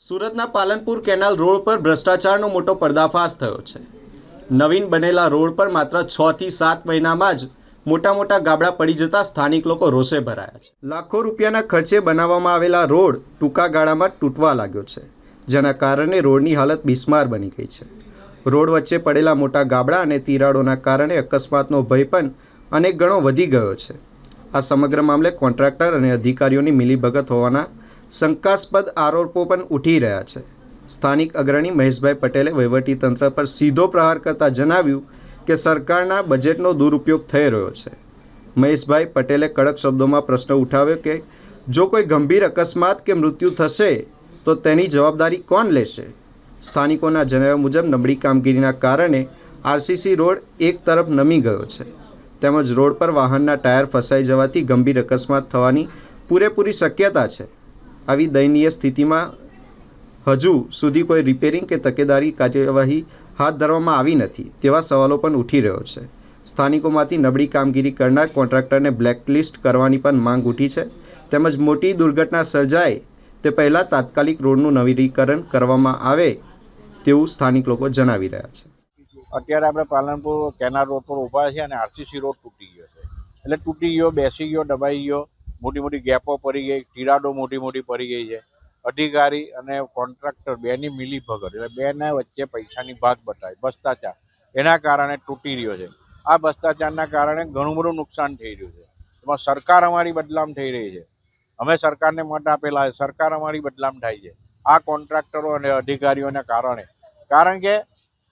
સુરતના Palanpur canal road પર ભ્રષ્ટાચારનો મોટો પર્દાફાશ થયો છે। નવીન બનેલા રોડ પર માત્ર 6 થી 7 મહિનામાં જ મોટા ગાબડા પડી જતા સ્થાનિક લોકો રોષે ભરાયા છે। લાખો રૂપિયાના ખર્ચે બનાવવામાં આવેલા રોડ ટૂંકા ગાળામાં તૂટવા લાગ્યો છે, જેના કારણે રોડની હાલત બિસ્માર બની ગઈ છે। રોડ વચ્ચે પડેલા મોટા ગાબડા અને તિરાડોના કારણે અકસ્માતનો ભય પણ અનેક ગણો વધી ગયો છે। આ સમગ્ર મામલે કોન્ટ્રાક્ટર અને અધિકારીઓની મિલીભગત હોવાના શંકાસ્પદ આરોપો પણ ઉઠી રહ્યા છે। સ્થાનિક અગ્રણી મહેશભાઈ પટેલે વહીવટીતંત્ર પર સીધો પ્રહાર કરતા જણાવ્યું કે સરકારના બજેટનો દુરુપયોગ થઈ રહ્યો છે। મહેશભાઈ પટેલે કડક શબ્દોમાં પ્રશ્ન ઉઠાવ્યો કે જો કોઈ ગંભીર અકસ્માત કે મૃત્યુ થશે તો તેની જવાબદારી કોણ લેશે। સ્થાનિકોના જણાવ્યા મુજબ નબળી કામગીરીના કારણે આરસીસી રોડ એક તરફ નમી ગયો છે, તેમજ રોડ પર વાહનના ટાયર ફસાઈ જવાથી ગંભીર અકસ્માત થવાની પૂરેપૂરી શક્યતા છે। આવી દયનીય સ્થિતિમાં હજુ સુધી કોઈ રિપેરિંગ કે તકેદારી કાર્યવાહી હાથ ધરવામાં આવી નથી તેવા સવાલો પણ ઉઠી રહ્યો છે। સ્થાનિકોમાંથી નબળી કામગીરી કરનાર કોન્ટ્રાક્ટરને બ્લેકલિસ્ટ કરવાની પણ માંગ ઉઠી છે, તેમજ મોટી દુર્ઘટના સર્જાય તે પહેલાં તાત્કાલિક રોડનું નવીનીકરણ કરવામાં આવે તેવું સ્થાનિક લોકો જણાવી રહ્યા છે। અત્યારે આપણે પાલનપુર કેનાલ રોડ પર ઊભા છે અને આરસીસી રોડ તૂટી ગયો છે। એટલે તૂટી ગયો, બેસી ગયો, દબાઈ ગયો, મોટી ગેપો પડી ગઈ, તિરાડો મોટી પડી ગઈ છે। અધિકારી અને કોન્ટ્રાક્ટર બેની મિલીભગત એટલે બેના વચ્ચે પૈસાની ભાગ બતાવી ભ્રષ્ટાચાર, એના કારણે તૂટી રહ્યો છે। આ ભ્રષ્ટાચારના કારણે ઘણું બધું નુકસાન થઈ રહ્યું છે। એમાં સરકાર અમારી બદનામ થઈ રહી છે। અમે સરકારને મત આપેલા છે, સરકાર અમારી બદનામ થાય છે આ કોન્ટ્રાક્ટરો અને અધિકારીઓના કારણે। કારણ કે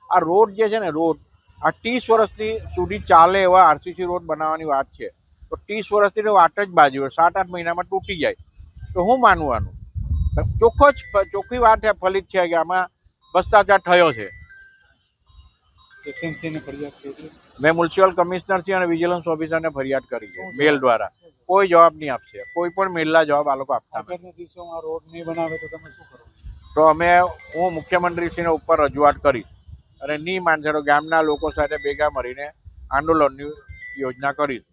આ રોડ જે છે ને રોડ આ 30 વર્ષથી સુધી ચાલે એવા આરસીસી રોડ બનાવવાની વાત છે, તો 30 વર્ષથી વાત જ બાજુ હોય, 7-8 મહિનામાં તૂટી જાય તો હું માનવાનું? ચોખ્ખી વાત ફલિત છે કે આમાં ભ્રષ્ટાચાર થયો છે। મેં મ્યુનિસિપલ કમિશનરથી અને વિજિલન્સ ઓફિસરને ફરિયાદ કરી છે મેલ દ્વારા। કોઈ જવાબ નહીં આપશે, કોઈ પણ મેલના જવાબ આ લોકો આપતા નથી। રોડ નહીં બનાવે તો તમે શું કરો? તો હું મુખ્યમંત્રીશ્રીને ઉપર રજૂઆત કરીશ અને નહીં માનશે તો ગામના લોકો સાથે ભેગા મળીને આંદોલનની યોજના કરીશ।